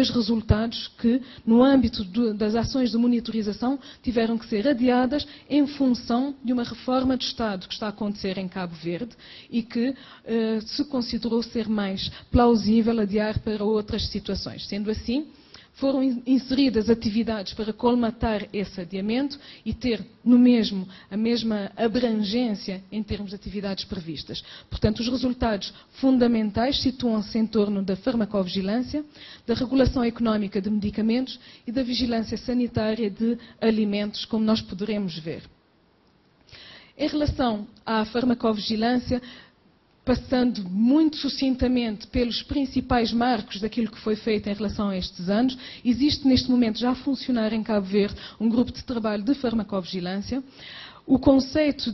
dois resultados que, no âmbito das ações de monitorização, tiveram que ser adiadas em função de uma reforma de Estado que está a acontecer em Cabo Verde e que se considerou ser mais plausível adiar para outras situações. Sendo assim, foram inseridas atividades para colmatar esse adiamento e ter a mesma abrangência em termos de atividades previstas. Portanto, os resultados fundamentais situam-se em torno da farmacovigilância, da regulação económica de medicamentos e da vigilância sanitária de alimentos, como nós poderemos ver. Em relação à farmacovigilância, passando muito sucintamente pelos principais marcos daquilo que foi feito em relação a estes anos, existe neste momento já a funcionar em Cabo Verde um grupo de trabalho de farmacovigilância. O conceito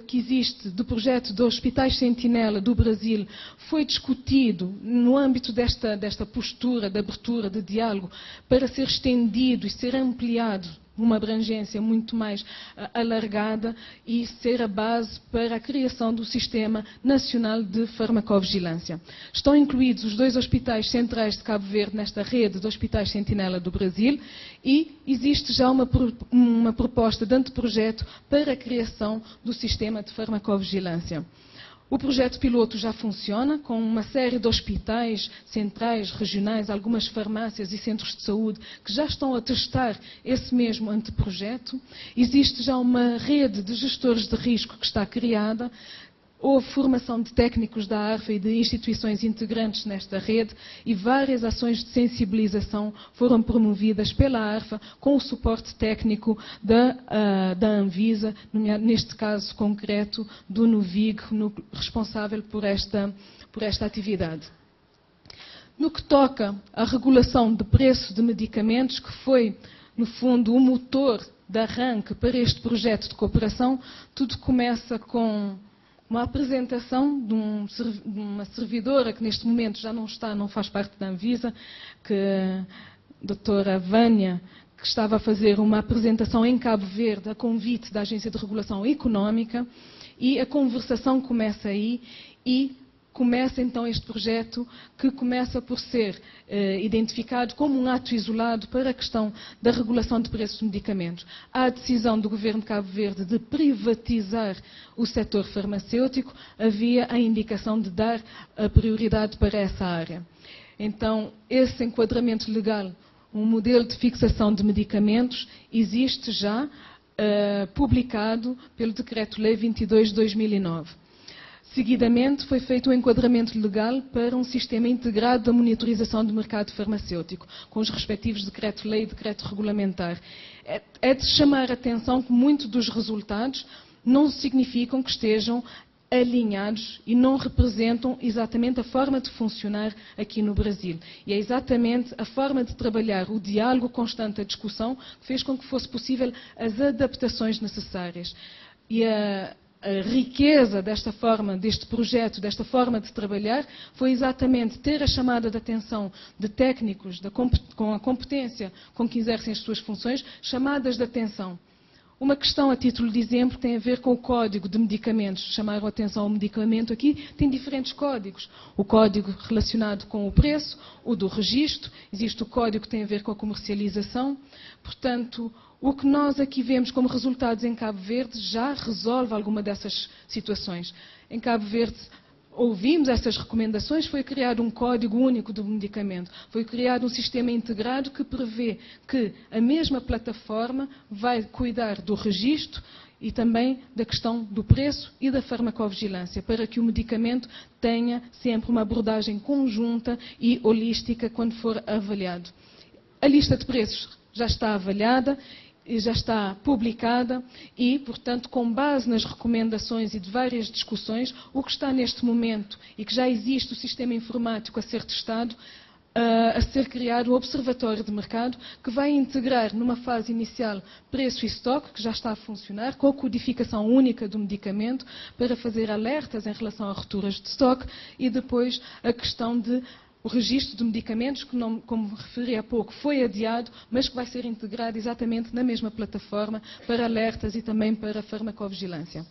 que existe do projeto de hospitais sentinela do Brasil foi discutido no âmbito desta postura de abertura, de diálogo, para ser estendido e ser ampliado numa abrangência muito mais alargada e ser a base para a criação do Sistema Nacional de Farmacovigilância. Estão incluídos os 2 hospitais centrais de Cabo Verde nesta rede de hospitais sentinela do Brasil e existe já uma proposta de anteprojeto para a criação do Sistema de Farmacovigilância. O projeto piloto já funciona com uma série de hospitais centrais, regionais, algumas farmácias e centros de saúde que já estão a testar esse mesmo anteprojeto. Existe já uma rede de gestores de risco que está criada. Houve formação de técnicos da ARFA e de instituições integrantes nesta rede e várias ações de sensibilização foram promovidas pela ARFA com o suporte técnico da Anvisa, neste caso concreto do NUVIG, responsável por esta atividade. No que toca à regulação de preço de medicamentos, que foi, no fundo, o motor de arranque para este projeto de cooperação, tudo começa com uma apresentação de uma servidora que neste momento já não faz parte da Anvisa, que a doutora Vânia, que estava a fazer uma apresentação em Cabo Verde a convite da Agência de Regulação Económica, e a conversação começa aí e começa então este projeto que começa por ser identificado como um ato isolado para a questão da regulação de preços de medicamentos. Há a decisão do Governo de Cabo Verde de privatizar o setor farmacêutico, havia a indicação de dar a prioridade para essa área. Então, esse enquadramento legal, um modelo de fixação de medicamentos, existe já publicado pelo Decreto-Lei 22 de 2009. Seguidamente, foi feito um enquadramento legal para um sistema integrado da monitorização do mercado farmacêutico, com os respectivos decreto-lei e decreto regulamentar. É de chamar a atenção que muitos dos resultados não significam que estejam alinhados e não representam exatamente a forma de funcionar aqui no Brasil. E é exatamente a forma de trabalhar, o diálogo constante, a discussão, que fez com que fosse possível as adaptações necessárias. E a riqueza deste projeto, desta forma de trabalhar, foi exatamente ter a chamada de atenção de técnicos com a competência com que exercem as suas funções, chamadas de atenção. Uma questão, a título de exemplo, tem a ver com o código de medicamentos. Chamaram a atenção ao medicamento aqui, tem diferentes códigos. O código relacionado com o preço, o do registro, existe o código que tem a ver com a comercialização. Portanto, o que nós aqui vemos como resultados em Cabo Verde já resolve alguma dessas situações. Em Cabo Verde, ouvimos essas recomendações, foi criado um código único do medicamento, foi criado um sistema integrado que prevê que a mesma plataforma vai cuidar do registro e também da questão do preço e da farmacovigilância, para que o medicamento tenha sempre uma abordagem conjunta e holística quando for avaliado. A lista de preços já está avaliada e já está publicada e, portanto, com base nas recomendações e de várias discussões, o que está neste momento e que já existe o sistema informático a ser testado, a ser criado o Observatório de Mercado, que vai integrar numa fase inicial preço e estoque, que já está a funcionar, com a codificação única do medicamento, para fazer alertas em relação a rupturas de estoque e depois a questão de o registro de medicamentos, que, como referi há pouco, foi adiado, mas que vai ser integrado exatamente na mesma plataforma para alertas e também para farmacovigilância.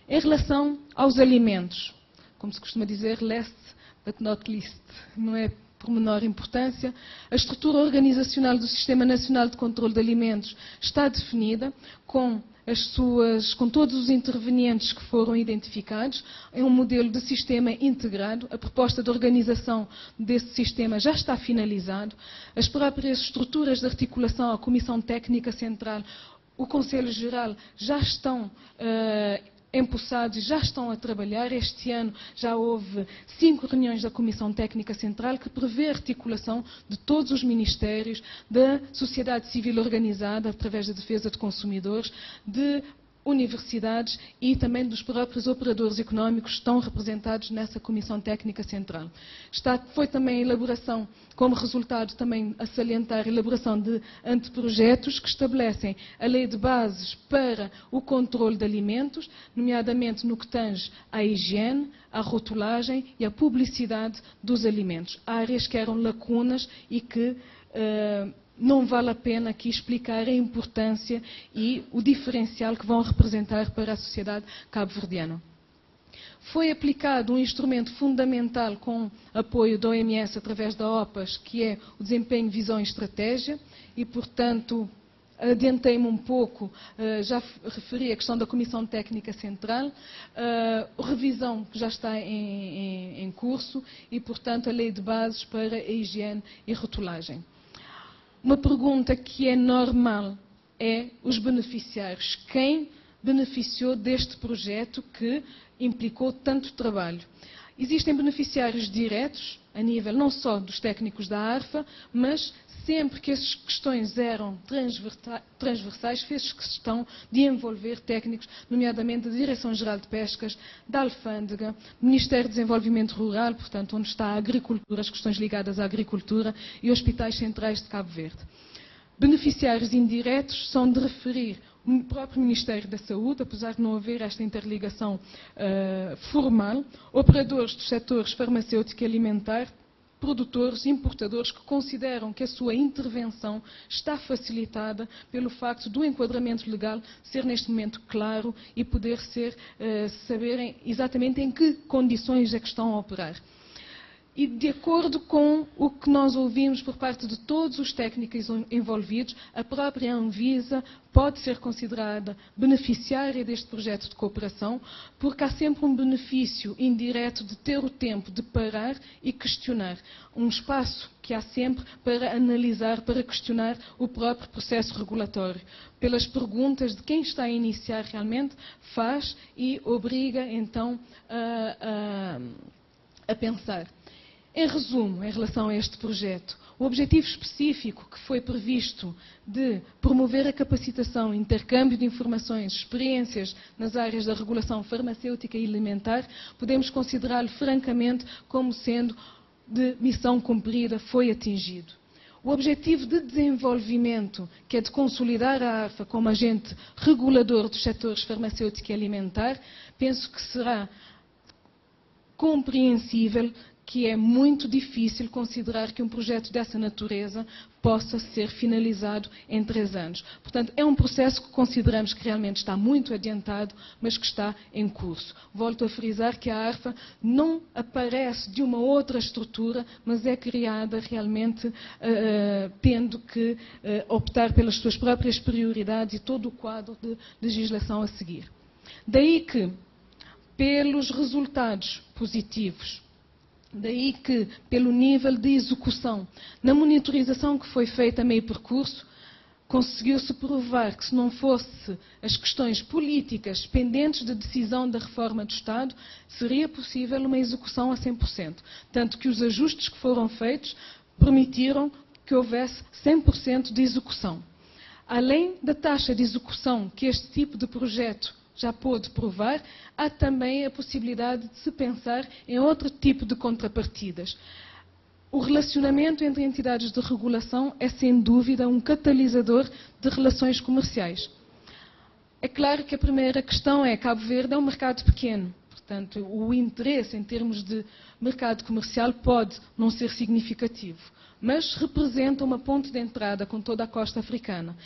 Em relação aos alimentos, como se costuma dizer, last but not least, não é por menor importância. A estrutura organizacional do Sistema Nacional de Controlo de Alimentos está definida com todos os intervenientes que foram identificados. É um modelo de sistema integrado. A proposta de organização desse sistema já está finalizado. As próprias estruturas de articulação, a Comissão Técnica Central, o Conselho Geral já estão empossados e já estão a trabalhar. Este ano já houve 5 reuniões da Comissão Técnica Central que prevê a articulação de todos os ministérios, da sociedade civil organizada, através da defesa de consumidores, de universidades e também dos próprios operadores económicos que estão representados nessa Comissão Técnica Central. Foi também a elaboração, como resultado também a salientar, a elaboração de anteprojetos que estabelecem a lei de bases para o controle de alimentos, nomeadamente no que tange à higiene, à rotulagem e à publicidade dos alimentos. Áreas que eram lacunas e que não vale a pena aqui explicar a importância e o diferencial que vão representar para a sociedade cabo-verdiana. Foi aplicado um instrumento fundamental com apoio da OMS através da OPAS, que é o desempenho, visão e estratégia, e, portanto, adiantei-me um pouco, já referi a questão da Comissão Técnica Central, a revisão que já está em curso e, portanto, a lei de bases para a higiene e rotulagem. Uma pergunta que é normal é os beneficiários. Quem beneficiou deste projeto que implicou tanto trabalho? Existem beneficiários diretos, a nível não só dos técnicos da ARFA, mas sempre que essas questões eram transversais, fez questão de envolver técnicos, nomeadamente da Direção-Geral de Pescas, da Alfândega, do Ministério do Desenvolvimento Rural, portanto, onde está a agricultura, as questões ligadas à agricultura, e Hospitais Centrais de Cabo Verde. Beneficiários indiretos são de referir o próprio Ministério da Saúde, apesar de não haver esta interligação formal, operadores dos setores farmacêutico e alimentar, produtores, importadores que consideram que a sua intervenção está facilitada pelo facto do enquadramento legal ser neste momento claro e poder saberem exatamente em que condições é que estão a operar. E de acordo com o que nós ouvimos por parte de todos os técnicos envolvidos, a própria Anvisa pode ser considerada beneficiária deste projeto de cooperação, porque há sempre um benefício indireto de ter o tempo de parar e questionar. Um espaço que há sempre para analisar, para questionar o próprio processo regulatório. Pelas perguntas de quem está a iniciar realmente, faz e obriga então a pensar. Em resumo, em relação a este projeto, o objetivo específico que foi previsto de promover a capacitação, intercâmbio de informações, experiências nas áreas da regulação farmacêutica e alimentar, podemos considerá-lo francamente como sendo de missão cumprida, foi atingido. O objetivo de desenvolvimento, que é de consolidar a ARFA como agente regulador dos setores farmacêutico e alimentar, penso que será compreensível que é muito difícil considerar que um projeto dessa natureza possa ser finalizado em 3 anos. Portanto, é um processo que consideramos que realmente está muito adiantado, mas que está em curso. Volto a frisar que a ARFA não aparece de uma outra estrutura, mas é criada realmente tendo que optar pelas suas próprias prioridades e todo o quadro de legislação a seguir. Daí que, pelos resultados positivos, daí que, pelo nível de execução, na monitorização que foi feita a meio percurso, conseguiu-se provar que se não fosse as questões políticas pendentes de decisão da reforma do Estado, seria possível uma execução a 100%. Tanto que os ajustes que foram feitos permitiram que houvesse 100% de execução. Além da taxa de execução que este tipo de projeto já pôde provar, há também a possibilidade de se pensar em outro tipo de contrapartidas. O relacionamento entre entidades de regulação é, sem dúvida, um catalisador de relações comerciais. É claro que a primeira questão é que Cabo Verde é um mercado pequeno. Portanto, o interesse em termos de mercado comercial pode não ser significativo, mas representa uma ponte de entrada com toda a costa africana,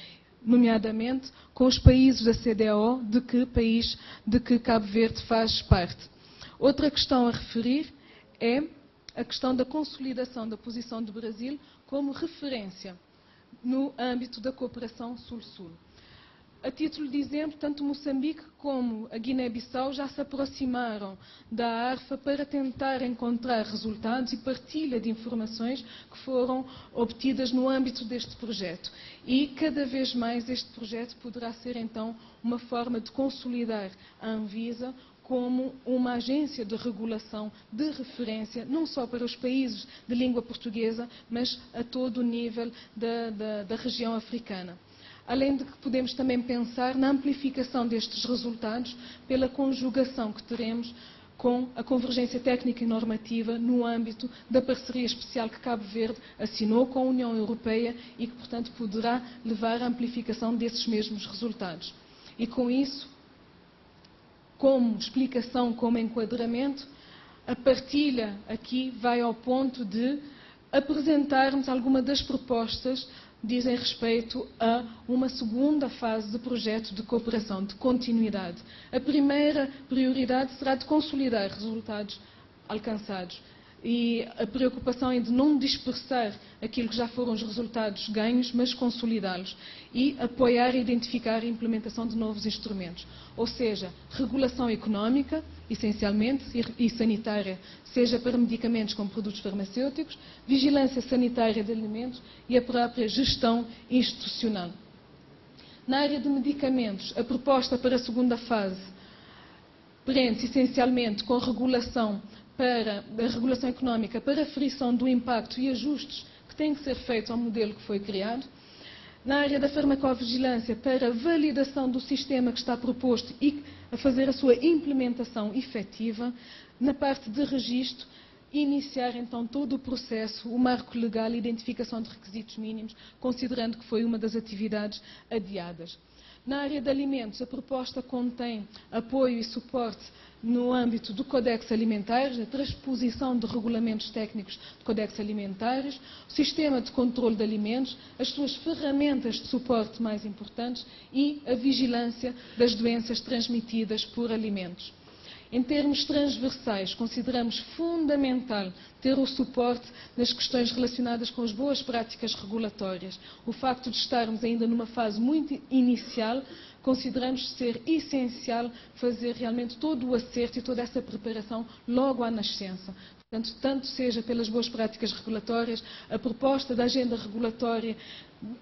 nomeadamente com os países da CDAO, de que Cabo Verde faz parte. Outra questão a referir é a questão da consolidação da posição do Brasil como referência no âmbito da cooperação Sul-Sul. A título de exemplo, tanto Moçambique como a Guiné-Bissau já se aproximaram da ARFA para tentar encontrar resultados e partilha de informações que foram obtidas no âmbito deste projeto. E cada vez mais este projeto poderá ser então uma forma de consolidar a Anvisa como uma agência de regulação de referência, não só para os países de língua portuguesa, mas a todo o nível da região africana. Além de que podemos também pensar na amplificação destes resultados pela conjugação que teremos com a convergência técnica e normativa no âmbito da parceria especial que Cabo Verde assinou com a União Europeia e que, portanto, poderá levar à amplificação desses mesmos resultados. E com isso, como explicação, como enquadramento, a partilha aqui vai ao ponto de apresentarmos algumas das propostas dizem respeito a uma segunda fase de projeto de cooperação, de continuidade. A primeira prioridade será de consolidar resultados alcançados e a preocupação é de não dispersar aquilo que já foram os resultados ganhos, mas consolidá-los e apoiar, identificar a implementação de novos instrumentos. Ou seja, regulação económica, essencialmente, e sanitária, seja para medicamentos como produtos farmacêuticos, vigilância sanitária de alimentos e a própria gestão institucional. Na área de medicamentos, a proposta para a segunda fase prende-se essencialmente com a regulação económica para a aferição do impacto e ajustes que têm que ser feitos ao modelo que foi criado. Na área da farmacovigilância, para a validação do sistema que está proposto e a fazer a sua implementação efetiva. Na parte de registro, iniciar então todo o processo, o marco legal e identificação de requisitos mínimos, considerando que foi uma das atividades adiadas. Na área de alimentos, a proposta contém apoio e suporte no âmbito do Codex Alimentares, a transposição de regulamentos técnicos de Codex Alimentares, o sistema de controle de alimentos, as suas ferramentas de suporte mais importantes e a vigilância das doenças transmitidas por alimentos. Em termos transversais, consideramos fundamental ter o suporte nas questões relacionadas com as boas práticas regulatórias. O facto de estarmos ainda numa fase muito inicial, consideramos ser essencial fazer realmente todo o acerto e toda essa preparação logo à nascença. Portanto, tanto seja pelas boas práticas regulatórias, a proposta da agenda regulatória,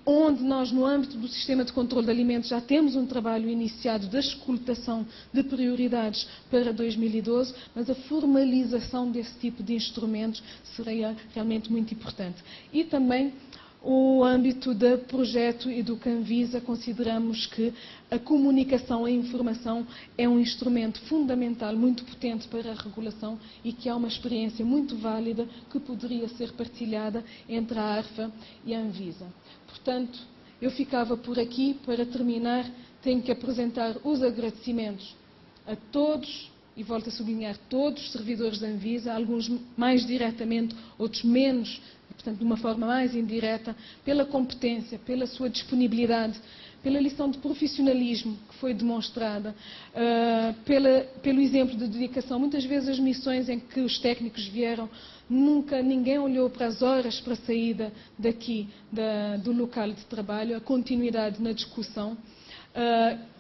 onde nós, no âmbito do sistema de controle de alimentos, já temos um trabalho iniciado da escutação de prioridades para 2012, mas a formalização desse tipo de instrumentos seria realmente muito importante. E também o âmbito do projeto e do Canvisa, consideramos que a comunicação, a informação é um instrumento fundamental, muito potente para a regulação e que é uma experiência muito válida que poderia ser partilhada entre a ARFA e a Anvisa. Portanto, eu ficava por aqui. Para terminar, tenho que apresentar os agradecimentos a todos, e volto a sublinhar, todos os servidores da Anvisa, alguns mais diretamente, outros menos, portanto, de uma forma mais indireta, pela competência, pela sua disponibilidade, pela lição de profissionalismo que foi demonstrada, pelo exemplo de dedicação. Muitas vezes as missões em que os técnicos vieram, nunca ninguém olhou para as horas para a saída daqui, do local de trabalho, a continuidade na discussão.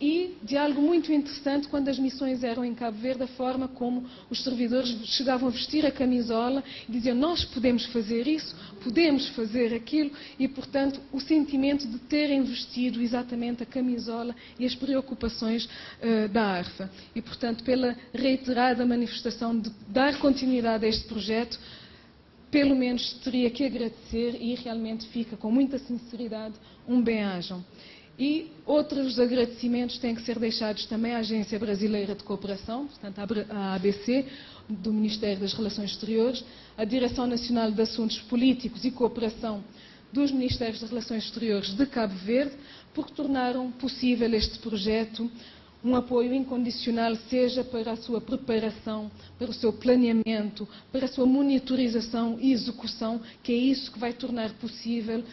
E de algo muito interessante, quando as missões eram em Cabo Verde, a forma como os servidores chegavam a vestir a camisola e diziam: nós podemos fazer isso, podemos fazer aquilo, e portanto o sentimento de terem vestido exatamente a camisola e as preocupações da ARFA. E portanto, pela reiterada manifestação de dar continuidade a este projeto, pelo menos teria que agradecer, e realmente fica com muita sinceridade um bem-ajam. E outros agradecimentos têm que ser deixados também à Agência Brasileira de Cooperação, portanto à ABC, do Ministério das Relações Exteriores, à Direção Nacional de Assuntos Políticos e Cooperação dos Ministérios das Relações Exteriores de Cabo Verde, porque tornaram possível este projeto, um apoio incondicional, seja para a sua preparação, para o seu planeamento, para a sua monitorização e execução, que é isso que vai tornar possível